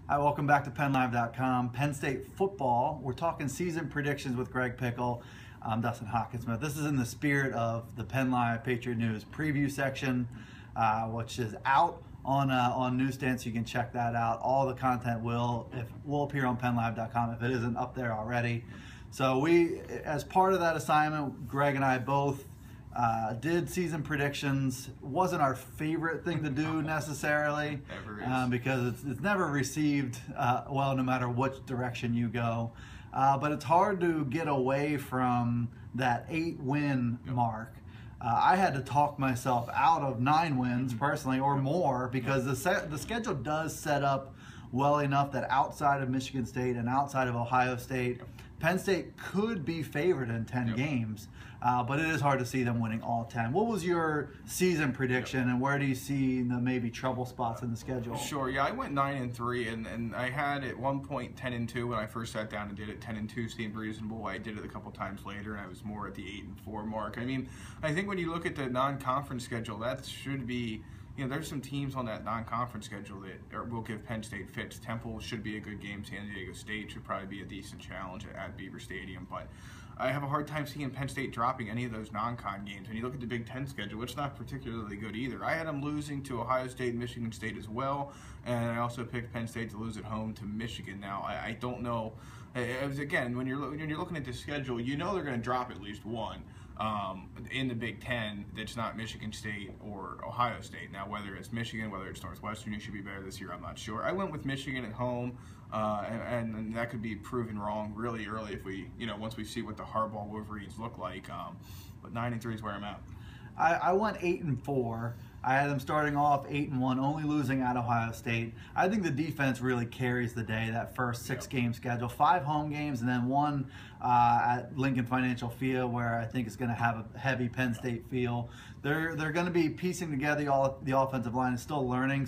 Hi, welcome back to PennLive.com. Penn State football. We're talking season predictions with Greg Pickel. I'm Dustin Hockensmith. This is in the spirit of the PennLive Patriot News preview section, which is out on newsstands, so you can check that out. All the content will appear on PennLive.com if it isn't up there already. So we, as part of that assignment, Greg and I both did season predictions. Wasn't our favorite thing to do necessarily, because it's never received well, no matter which direction you go. But it's hard to get away from that 8-win mark. I had to talk myself out of 9 wins personally, or more, because the schedule does set up well enough that outside of Michigan State and outside of Ohio State, Penn State could be favored in 10 games, but it is hard to see them winning all 10. What was your season prediction, and where do you see the maybe trouble spots in the schedule? Sure, yeah, I went 9-3, and I had at one point 10-2 when I first sat down and did it. 10-2 seemed reasonable. I did it a couple times later, and I was more at the 8-4 mark. I mean, I think when you look at the non-conference schedule, that should be, you know, there's some teams on that non-conference schedule that will give Penn State fits. Temple should be a good game. San Diego State should probably be a decent challenge at Beaver Stadium. But I have a hard time seeing Penn State dropping any of those non-con games. When you look at the Big Ten schedule, it's not particularly good either. I had them losing to Ohio State and Michigan State as well, and I also picked Penn State to lose at home to Michigan. Now, I don't know. Again, when you're looking at the schedule, you know they're going to drop at least one in the Big Ten that's not Michigan State or Ohio State. Now, whether it's Michigan, whether it's Northwestern, you should be better this year, I'm not sure. I went with Michigan at home, and that could be proven wrong really early if we, once we see what the Harbaugh Wolverines look like. But 9-3 is where I'm at. I went 8-4. I had them starting off 8-1, only losing at Ohio State. I think the defense really carries the day, that first 6-game schedule. 5 home games and then 1 at Lincoln Financial Field, where I think it's going to have a heavy Penn State feel. They're going to be piecing together the offensive line and still learning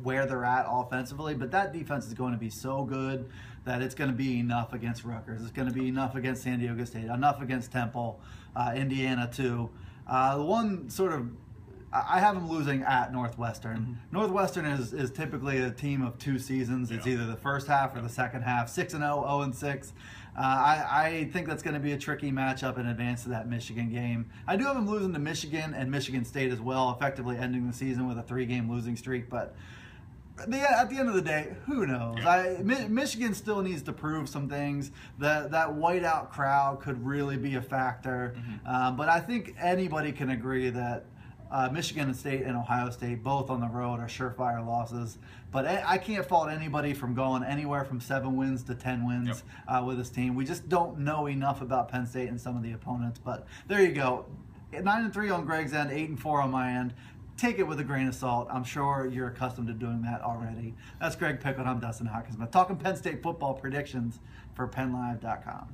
where they're at offensively, but that defense is going to be so good that it's going to be enough against Rutgers. It's going to be enough against San Diego State, enough against Temple, Indiana too. The one sort of, I have them losing at Northwestern. Northwestern is typically a team of 2 seasons. It's either the first half or the second half. 6-0, 0-6. I think that's going to be a tricky matchup in advance to that Michigan game. I do have them losing to Michigan and Michigan State as well, effectively ending the season with a 3-game losing streak. But at the end of the day, who knows? Michigan still needs to prove some things. That whiteout crowd could really be a factor. But I think anybody can agree that Michigan State and Ohio State, both on the road, are surefire losses. But I can't fault anybody from going anywhere from 7 wins to 10 wins with this team. We just don't know enough about Penn State and some of the opponents. But there you go. 9-3 on Greg's end, 8-4 on my end. Take it with a grain of salt. I'm sure you're accustomed to doing that already. That's Greg Pickel. I'm Dustin Hockensmith, talking Penn State football predictions for PennLive.com.